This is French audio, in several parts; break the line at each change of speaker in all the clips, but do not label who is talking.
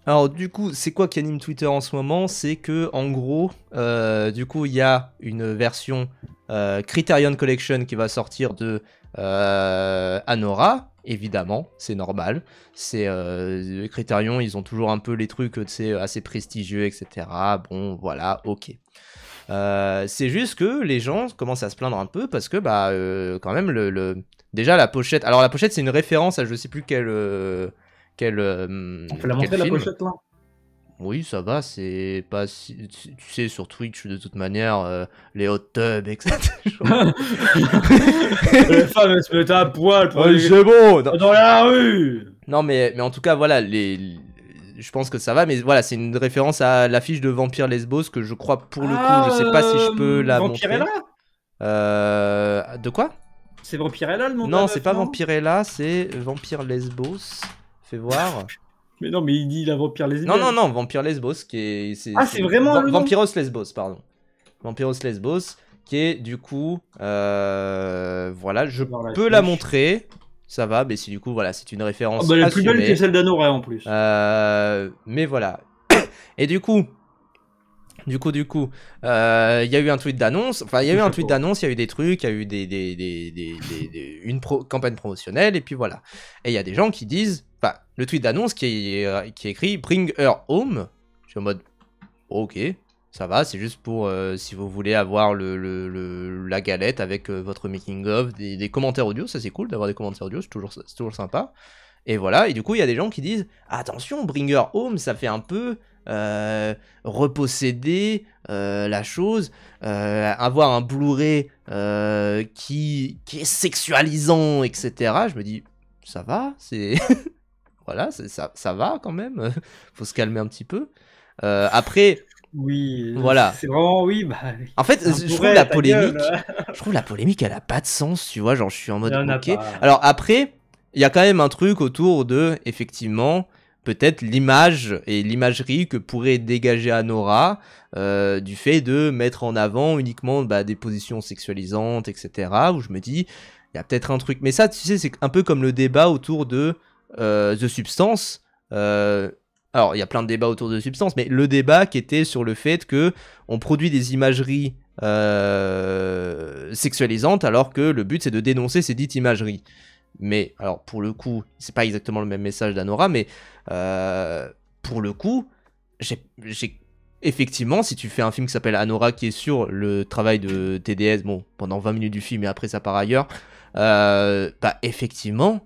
Alors du coup, c'est quoi qui anime Twitter en ce moment? C'est que en gros, du coup, il y a une version Criterion Collection qui va sortir de Anora, évidemment, c'est normal. C'est Criterion, ils ont toujours un peu les trucs, tu sais, assez prestigieux, etc. Bon, voilà, ok. C'est juste que les gens commencent à se plaindre un peu parce que bah quand même déjà la pochette. Alors la pochette c'est une référence à je sais plus
On peut la
quel
montrer la
film.
pochette là?
Oui, ça va, c'est pas tu sais sur Twitch de toute manière les hot tubs etc.
Les femmes elles se mettent à poil pour
Ouais, c'est bon. Non,
dans la rue.
non, mais en tout cas voilà je pense que ça va, mais voilà, c'est une référence à l'affiche de Vampire Lesbos que je crois pour le coup, je sais pas si je peux la
Vampirella?
montrer. De quoi?
C'est Vampirella le nom de la
Non, c'est
meuf,
pas
non?
Vampirella, c'est Vampire Lesbos. Fais voir.
Mais non, mais il dit la vampire
Non, non,
lesbienne.
non, Vampire Lesbos, qui est.
Ah, c'est vraiment le nom?
Vampiros Lesbos, pardon. Vampiros Lesbos, qui est du coup. Voilà, je
Dans
peux la
l'affiche.
montrer. Ça va, mais si du coup, voilà, c'est une
Oh,
référence
bah, elle est plus belle que
assumée.
celle d'Anoray en plus.
Mais voilà. Et du coup, il y a eu un tweet d'annonce. Enfin, il y a eu un tweet
Chapeau.
d'annonce, il y a eu des trucs, il y a eu une campagne promotionnelle, et puis voilà. Et il y a des gens qui disent, enfin, le tweet d'annonce qui est écrit Bring her home. Je suis en mode, ok, ça va, c'est juste pour si vous voulez avoir la galette avec votre making of, des commentaires audio, ça c'est cool d'avoir des commentaires audio, c'est toujours sympa. Et voilà, et du coup, il y a des gens qui disent attention, Bring Her Home, ça fait un peu reposséder la chose, avoir un Blu-ray qui est sexualisant, etc. Je me dis, ça va, c'est. Voilà, ça va quand même, faut se calmer un petit peu. Après,
Oui,
voilà.
c'est vraiment, oui, bah,
En fait,
c'est un
je trouve la
bourret, ta gueule.
polémique, elle a pas de sens, tu vois, genre je suis en
Il y
mode
en a
ok.
pas.
Alors après, il y a quand même un truc autour de, effectivement, peut-être l'image et l'imagerie que pourrait dégager Anora, du fait de mettre en avant uniquement bah, des positions sexualisantes, etc. Où je me dis, il y a peut-être un truc. Mais ça, tu sais, c'est un peu comme le débat autour de The Substance. Alors, il y a plein de débats autour de Substance, mais le débat qui était sur le fait que on produit des imageries sexualisantes alors que le but c'est de dénoncer ces dites imageries. Mais alors pour le coup, c'est pas exactement le même message d'Anora, mais pour le coup, j'ai effectivement, si tu fais un film qui s'appelle Anora qui est sur le travail de TDS, bon, pendant 20 minutes du film et après ça part ailleurs, bah effectivement,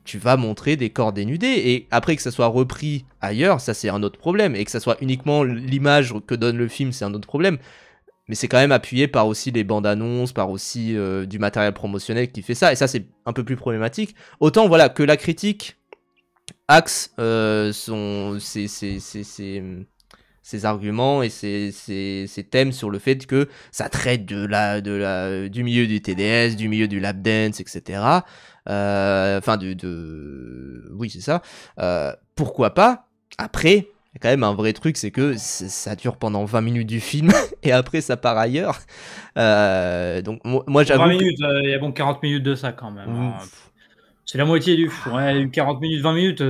tu vas montrer des corps dénudés. Et après que ça soit repris ailleurs, ça c'est un autre problème. Et que ça soit uniquement l'image que donne le film, c'est un autre problème. Mais c'est quand même appuyé par aussi les bandes annonces, par aussi du matériel promotionnel qui fait ça. Et ça c'est un peu plus problématique. Autant voilà que la critique axe ses arguments et ses thèmes sur le fait que ça traite du milieu du TDS, du milieu du lap dance, etc. Enfin, oui, c'est ça. Pourquoi pas? Après, il y a quand même un vrai truc, c'est que ça dure pendant 20 minutes du film et après ça part ailleurs. Donc, moi
20
j'avoue que.
minutes, il y a bon 40 minutes de ça quand même, hein. C'est la moitié du ouais, 40 minutes, 20 minutes, tu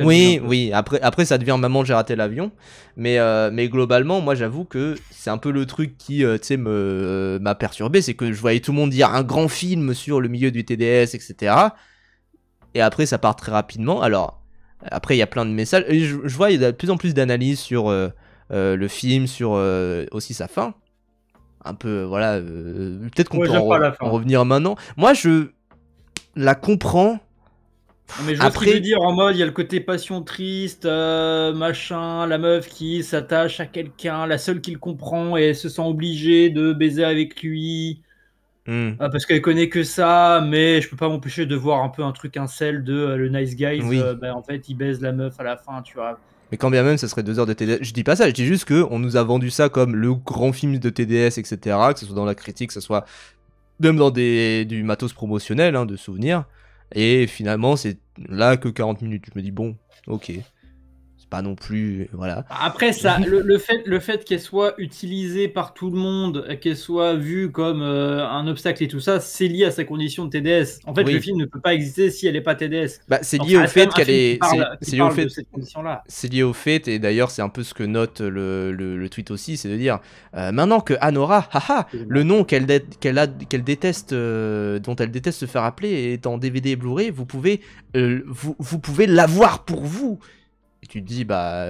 un
Oui,
peu.
oui, après ça devient maman, j'ai raté l'avion. Mais globalement, moi j'avoue que c'est un peu le truc qui, tu sais, m'a perturbé. C'est que je voyais tout le monde dire un grand film sur le milieu du TDS, etc. Et après ça part très rapidement. Alors, après il y a plein de messages. Et je vois, il y a de plus en plus d'analyses sur le film, sur aussi sa fin. Un peu, voilà. Peut-être qu'on
Ouais,
peut
j'aime pas la
en
fin.
revenir maintenant. Moi, je la comprends.
Non, mais je vois ce qu'il veut
Après,
dire en mode, il y a le côté passion triste, machin, la meuf qui s'attache à quelqu'un, la seule qui le comprend et elle se sent obligée de baiser avec lui,
hmm,
parce qu'elle connaît que ça, mais je peux pas m'empêcher de voir un peu un truc incel de le nice guys,
oui.
bah, en fait, il baise la meuf à la fin, tu vois.
Mais quand bien même, ça serait 2 heures de TDS. Je dis pas ça, je dis juste que on nous a vendu ça comme le grand film de TDS, etc. Que ce soit dans la critique, que ce soit même dans du matos promotionnel, hein, de souvenirs. Et finalement, c'est là que 40 minutes. Je me dis, bon, ok. pas non plus, voilà.
Après, ça, le fait qu'elle soit utilisée par tout le monde, qu'elle soit vue comme un obstacle et tout ça, c'est lié à sa condition de TDS. En fait, le film ne peut pas exister si elle n'est pas TDS.
Bah, c'est
Donc,
lié
ça
au
reste quand
fait
même un
qu'elle
film
est.
qui parle de cette condition-là.
C'est lié au fait, et d'ailleurs, c'est un peu ce que note le tweet aussi, c'est de dire maintenant que Anora, haha, le nom qu'elle déteste, dont elle déteste se faire appeler, est en DVD et Blu-ray, vous pouvez l'avoir pour vous. Et tu te dis, bah.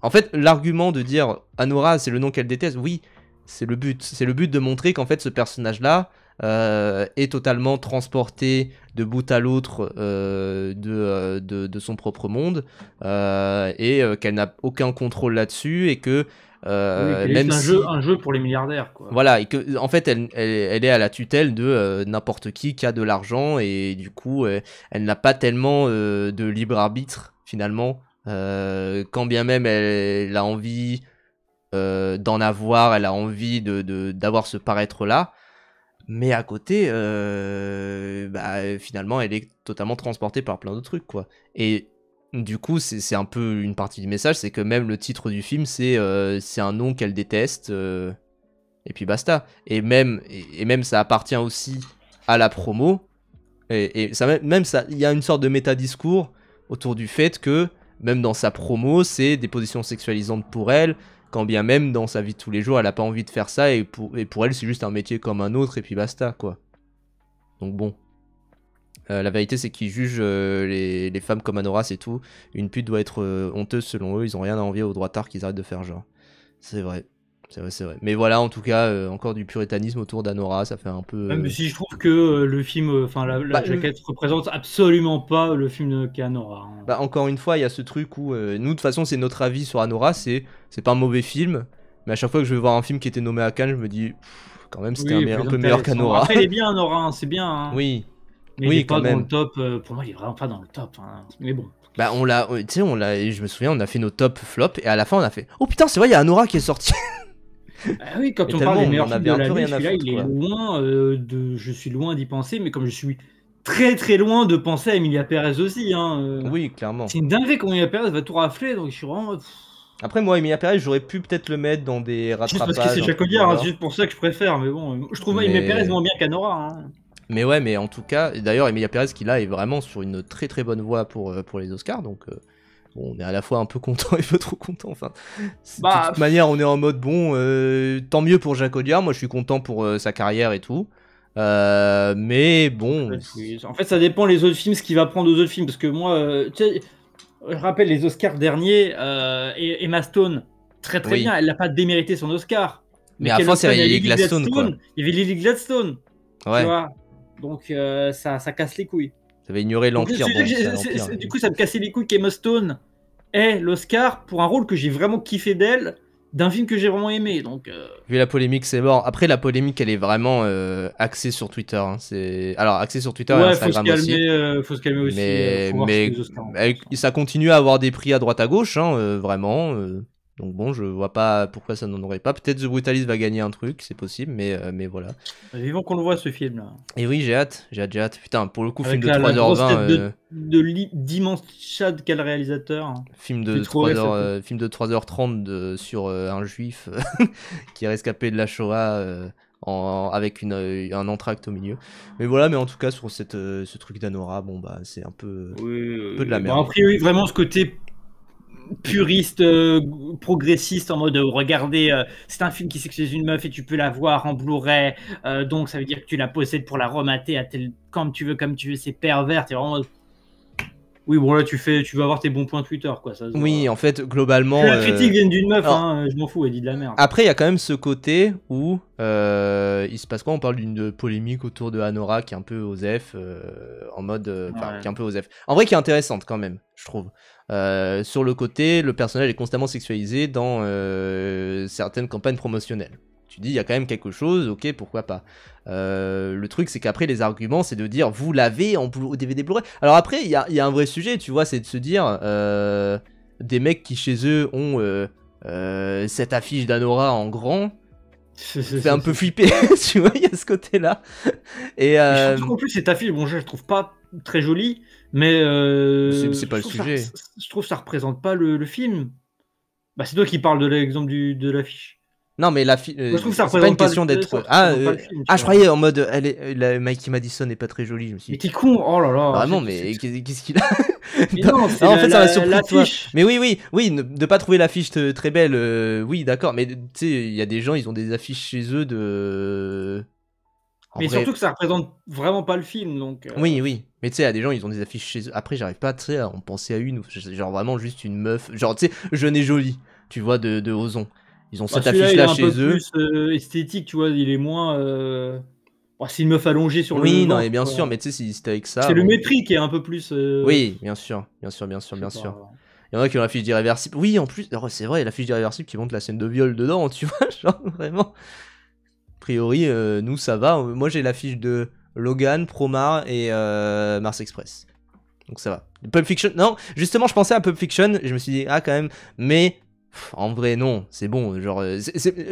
En fait, l'argument de dire Anora, c'est le nom qu'elle déteste, oui, c'est le but. C'est le but de montrer qu'en fait, ce personnage-là est totalement transporté de bout à l'autre de son propre monde et qu'elle n'a aucun contrôle là-dessus et que
même un jeu pour les milliardaires, quoi.
Voilà, et que en fait elle est à la tutelle de n'importe qui a de l'argent et du coup elle n'a pas tellement de libre arbitre finalement, quand bien même elle a envie d'en avoir, elle a envie d'avoir ce paraître là. Mais à côté, finalement, elle est totalement transportée par plein d'autres trucs, quoi. Et du coup, c'est un peu une partie du message, c'est que même le titre du film, c'est un nom qu'elle déteste, et puis basta. Et même ça appartient aussi à la promo, et ça, même ça, il y a une sorte de métadiscours autour du fait que, même dans sa promo, c'est des positions sexualisantes pour elle, quand bien même dans sa vie de tous les jours elle a pas envie de faire ça et pour elle c'est juste un métier comme un autre et puis basta quoi. Donc bon, la vérité c'est qu'ils jugent les femmes comme Anora, c'est tout. Une pute doit être honteuse selon eux, ils ont rien à envier aux droitards qu'ils arrêtent de faire genre. C'est vrai. Mais voilà, en tout cas, encore du puritanisme autour d'Anora, ça fait un peu...
Même si je trouve que le film, enfin la jaquette représente absolument pas le film qu'est Anora. Hein.
Bah encore une fois, il y a ce truc où nous de toute façon c'est notre avis sur Anora, c'est pas un mauvais film, mais à chaque fois que je vais voir un film qui était nommé à Cannes, je me dis quand même c'était un peu meilleur qu'Anora.
Après il est bien Anora, hein, c'est bien. Hein.
Oui.
Mais il est pas dans le top. Pour moi il est vraiment pas dans le top. Hein. Mais bon.
Bah on l'a, tu sais je me souviens on a fait nos top flops et à la fin on a fait oh putain c'est vrai il y a Anora qui est sorti.
Oui, quand on parle des meilleurs films de l'année, celui-là, il est loin je suis loin d'y penser, mais comme je suis très très loin de penser à Emilia Pérez aussi. Hein,
oui, clairement.
C'est une dinguerie quand Emilia Pérez va tout rafler, donc je suis vraiment...
Après, moi, Emilia Pérez, j'aurais pu peut-être le mettre dans des rattrapages.
Juste parce que c'est Jacques Audiard, hein, c'est juste pour ça que je préfère, mais bon, je trouve Emilia Pérez moins bien qu'Anora. Hein.
Mais ouais, mais en tout cas, d'ailleurs, Emilia Pérez, qui là est vraiment sur une très très bonne voie pour les Oscars, donc... Bon, on est à la fois un peu content et peu trop content. Enfin, de toute manière, on est en mode bon, tant mieux pour Jacques Audiard. Moi, je suis content pour sa carrière et tout. Mais bon.
En fait, ça dépend les autres films, ce qu'il va prendre aux autres films. Parce que moi, tu sais, je rappelle les Oscars derniers, Emma Stone, très très bien. Elle n'a pas démérité son Oscar.
Mais à la fin, c'est Lily Gladstone, quoi.
Il y avait Lily Gladstone.
Ouais.
Tu vois. Donc, ça casse les couilles.
Ça va ignorer l'Empire.
Du coup, ça me cassait les couilles qu'Emma Stone ait l'Oscar pour un rôle que j'ai vraiment kiffé d'elle, d'un film que j'ai vraiment aimé. Donc,
vu la polémique, c'est mort. Après, la polémique, elle est vraiment axée sur Twitter. Hein. Alors, axée sur Twitter et Instagram aussi.
Faut se calmer aussi.
Mais ça continue à avoir des prix à droite à gauche, hein, vraiment. Donc bon, je vois pas pourquoi ça n'en aurait pas. Peut-être The Brutalist va gagner un truc, c'est possible, mais voilà.
Vivons qu'on le voit ce film-là.
Et oui, j'ai hâte. Putain, pour le coup, film de 3h20.
D'immense Chad, quel réalisateur. Hein.
Film de 3h30 sur un juif qui est rescapé de la Shoah avec un entracte au milieu. Mais voilà, mais en tout cas, sur ce truc d'Anora, bon bah c'est un peu de la merde.
Bon, après, oui, vraiment ce côté puriste, progressiste, en mode regardez, c'est un film qui sexualise une meuf et tu peux la voir en Blu-ray, donc ça veut dire que tu la possèdes pour la remater comme tu veux, c'est pervers. T'es vraiment... Oui, bon là tu vas avoir tes bons points Twitter quoi. Ça,
oui, en fait, globalement.
La critique vient d'une meuf, hein, je m'en fous, elle dit de la merde.
Après, il y a quand même ce côté où il se passe quoi? On parle d'une polémique autour de Anora qui est un peu osef, en mode. Qui est un peu osef. En vrai, qui est intéressante quand même, je trouve. Sur le côté, le personnage est constamment sexualisé dans certaines campagnes promotionnelles. Tu dis, il y a quand même quelque chose, ok, pourquoi pas. Le truc, c'est qu'après, les arguments, c'est de dire, vous l'avez en DVD Blu-ray. Alors après, il y a un vrai sujet, tu vois, c'est de se dire, des mecs qui chez eux ont cette affiche d'Anora en grand, fait un peu flipper, tu vois, il y a ce côté-là. Et
je trouve qu'en plus, cette affiche, bon, je trouve pas très jolie, mais
c'est pas le sujet.
Je trouve que ça représente pas le film. Bah, c'est toi qui parles de l'exemple de l'affiche.
Non, mais la
je trouve que ça
c'est pas une question d'être. Je croyais en mode. Mikey Madison n'est pas très jolie. Je me suis
mais t'es con, oh là là.
Vraiment, mais qu'est-ce qu'il a
non,
en fait, ça m'a surpris toi.
l'affiche.
Mais oui, de pas trouver l'affiche très belle, oui, d'accord. Mais tu sais, il y a des gens, ils ont des affiches chez eux de.
Mais surtout que ça représente vraiment pas le film, donc.
Oui. Mais tu sais, il y a des gens, ils ont des affiches chez eux. Après, j'arrive pas, tu sais, à en penser à une, genre vraiment juste une meuf, genre tu sais, jeune et jolie, tu vois, de Ozon. Ils ont cette affiche-là chez eux.
Plus esthétique, tu vois, il est moins. C'est une meuf allongée sur le.
Oui, non, et bien sûr, mais tu sais, si c'était avec ça.
C'est le mépris qui est un peu plus.
Oui, bien sûr. Il y en a qui ont la fiche d'irréversible. Oui, en plus, c'est vrai, la fiche d'irréversible qui montre la scène de viol dedans, tu vois, genre vraiment. A priori, nous, ça va. Moi, j'ai la fiche de Logan, Promare et Mars Express. Donc ça va. Pulp Fiction, non, justement, je pensais à Pulp Fiction, et je me suis dit, quand même, mais. En vrai, non, c'est bon. Genre,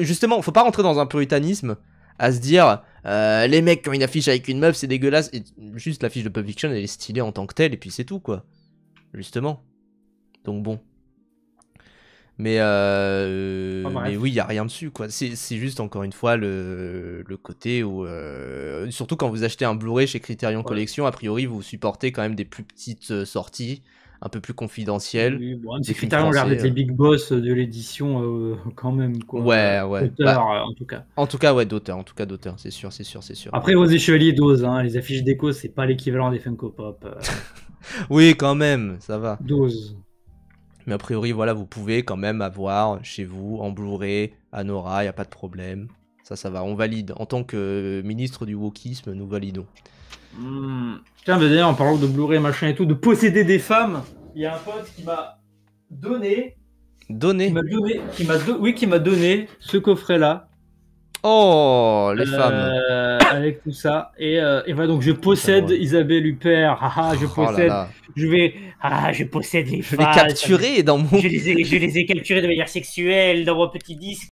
justement, faut pas rentrer dans un puritanisme à se dire les mecs qui ont une affiche avec une meuf, c'est dégueulasse. Et juste l'affiche de Pulp Fiction, elle est stylée en tant que telle, et puis c'est tout, quoi. Justement. Donc bon. Mais oui, il y a rien dessus, quoi. C'est juste, encore une fois, le côté où. Surtout quand vous achetez un Blu-ray chez Criterion Collection, a priori, vous supportez quand même des plus petites sorties. Un peu plus confidentiel.
Oui, bon, ces critères ont l'air d'être les big boss de l'édition quand même, quoi.
Ouais.
D'auteur, en tout cas.
En tout cas, ouais, d'auteur, c'est sûr.
Après, Rose et Chevalier dose, hein, les affiches déco, c'est pas l'équivalent des Funko Pop.
Oui, quand même, ça va.
Dose.
Mais a priori, voilà, vous pouvez quand même avoir chez vous, en Blu-ray, Anora, y a pas de problème. Ça va, on valide. En tant que ministre du wokisme, nous validons.
Tiens, mais d'ailleurs, en parlant de Blu-ray, machin et tout, de posséder des femmes, il y a un pote qui m'a donné. Qui m'a donné ce coffret-là.
Oh, les femmes.
Avec tout ça. Et voilà, donc je possède Isabelle Huppert. Je possède.
Là.
Je possède les femmes.
Je l'ai capturé dans mon.
Je les ai capturées de manière sexuelle dans mon petit disque.